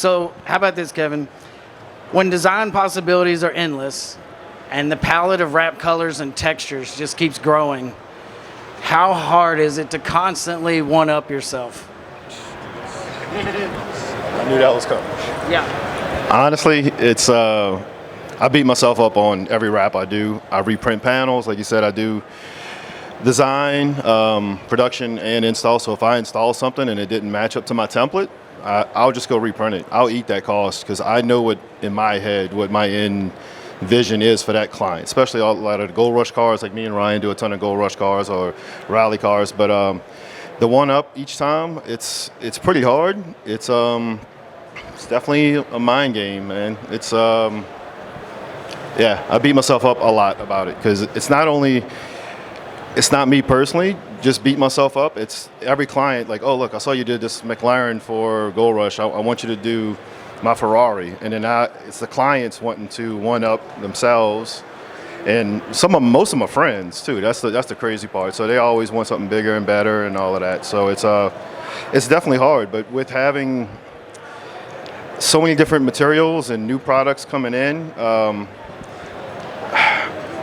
So how about this, Kevin? When design possibilities are endless and the palette of wrap colors and textures just keeps growing, how hard is it to constantly one-up yourself? I knew that was coming. Yeah. Honestly, it's I beat myself up on every wrap I do. I reprint panels, like you said. I do design, production, and install. So if I install something and it didn't match up to my template, I'll just go reprint it. I'll eat that cost because I know what in my head what my end vision is for that client. Especially a lot of the Gold Rush cars, like me and Ryan do a ton of Gold Rush cars or rally cars. But the one up each time, it's pretty hard. It's definitely a mind game, man. Yeah, I beat myself up a lot about it because it's not me personally just beat myself up. It's every client like, oh, look, I saw you did this McLaren for Gold Rush. I want you to do my Ferrari. And then it's the clients wanting to one-up themselves. And most of them are friends too. That's the crazy part. So they always want something bigger and better and all of that. So it's definitely hard. But with having so many different materials and new products coming in,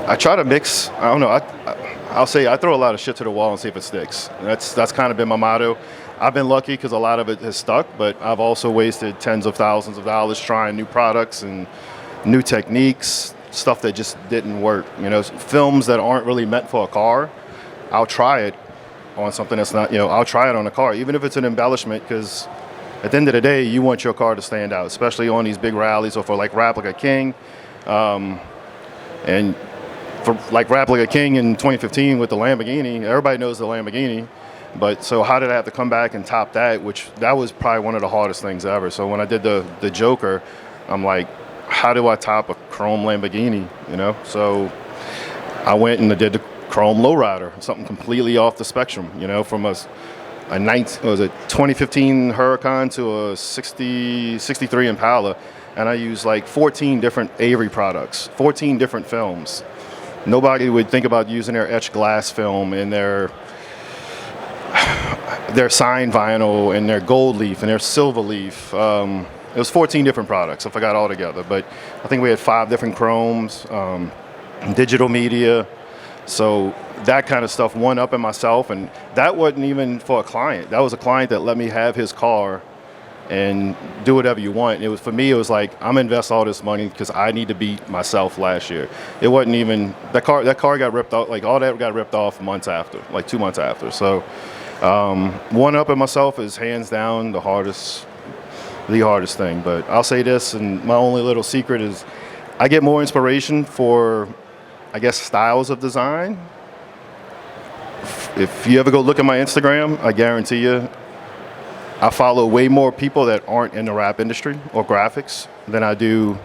I try to mix. I don't know. I'll say I throw a lot of shit to the wall and see if it sticks. That's kind of been my motto. I've been lucky because a lot of it has stuck, but I've also wasted tens of thousands of dollars trying new products and new techniques, stuff that just didn't work. You know, films that aren't really meant for a car, I'll try it on something that's not, I'll try it on a car, even if it's an embellishment, because at the end of the day, you want your car to stand out, especially on these big rallies or for like Replica King. And for like Replica King in 2015 with the Lamborghini, everybody knows the Lamborghini. But so how did I have to come back and top that, that was probably one of the hardest things ever. So when I did the Joker, I'm like, how do I top a chrome Lamborghini, So I went and I did the chrome lowrider, something completely off the spectrum, from a 2015 Huracan to a 63 Impala. And I used like 14 different Avery products, 14 different films. Nobody would think about using their etched glass film and their sign vinyl and their gold leaf and their silver leaf. It was 14 different products, I forgot all together. But I think we had 5 different chromes, digital media. So that kind of stuff, one up in myself. And that wasn't even for a client. That was a client that let me have his car and do whatever you want. For me, it was like, I'm gonna invest all this money because I need to beat myself last year. It wasn't even, that car got ripped off, like all that got ripped off months after, like 2 months after. So one up in myself is hands down the hardest thing. But I'll say this, and my only little secret is I get more inspiration for, I guess, styles of design. If you ever go look at my Instagram, I guarantee you, I follow way more people that aren't in the rap industry or graphics than I do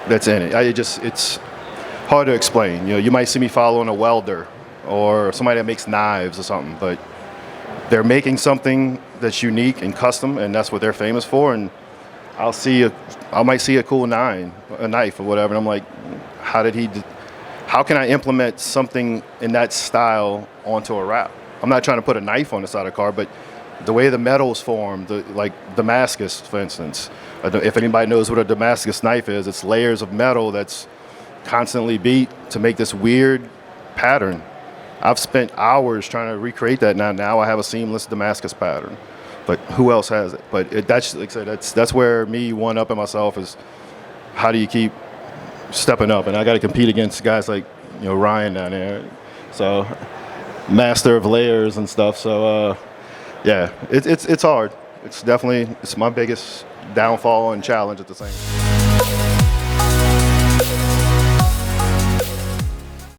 that's in it. It's hard to explain. You might see me following a welder or somebody that makes knives or something, but they're making something that's unique and custom, and that's what they're famous for. And I might see a cool knife or whatever, and I'm like, how can I implement something in that style onto a wrap? I'm not trying to put a knife on the side of the car, but the way the metal's formed, like Damascus, for instance. If anybody knows what a Damascus knife is, it's layers of metal that's constantly beat to make this weird pattern. I've spent hours trying to recreate that. Now I have a seamless Damascus pattern, but who else has it? But that's like I said, that's where me one up in myself is. How do you keep stepping up? And I got to compete against guys like Ryan down there, so master of layers and stuff. So yeah, it's hard. It's my biggest downfall and challenge at the same time.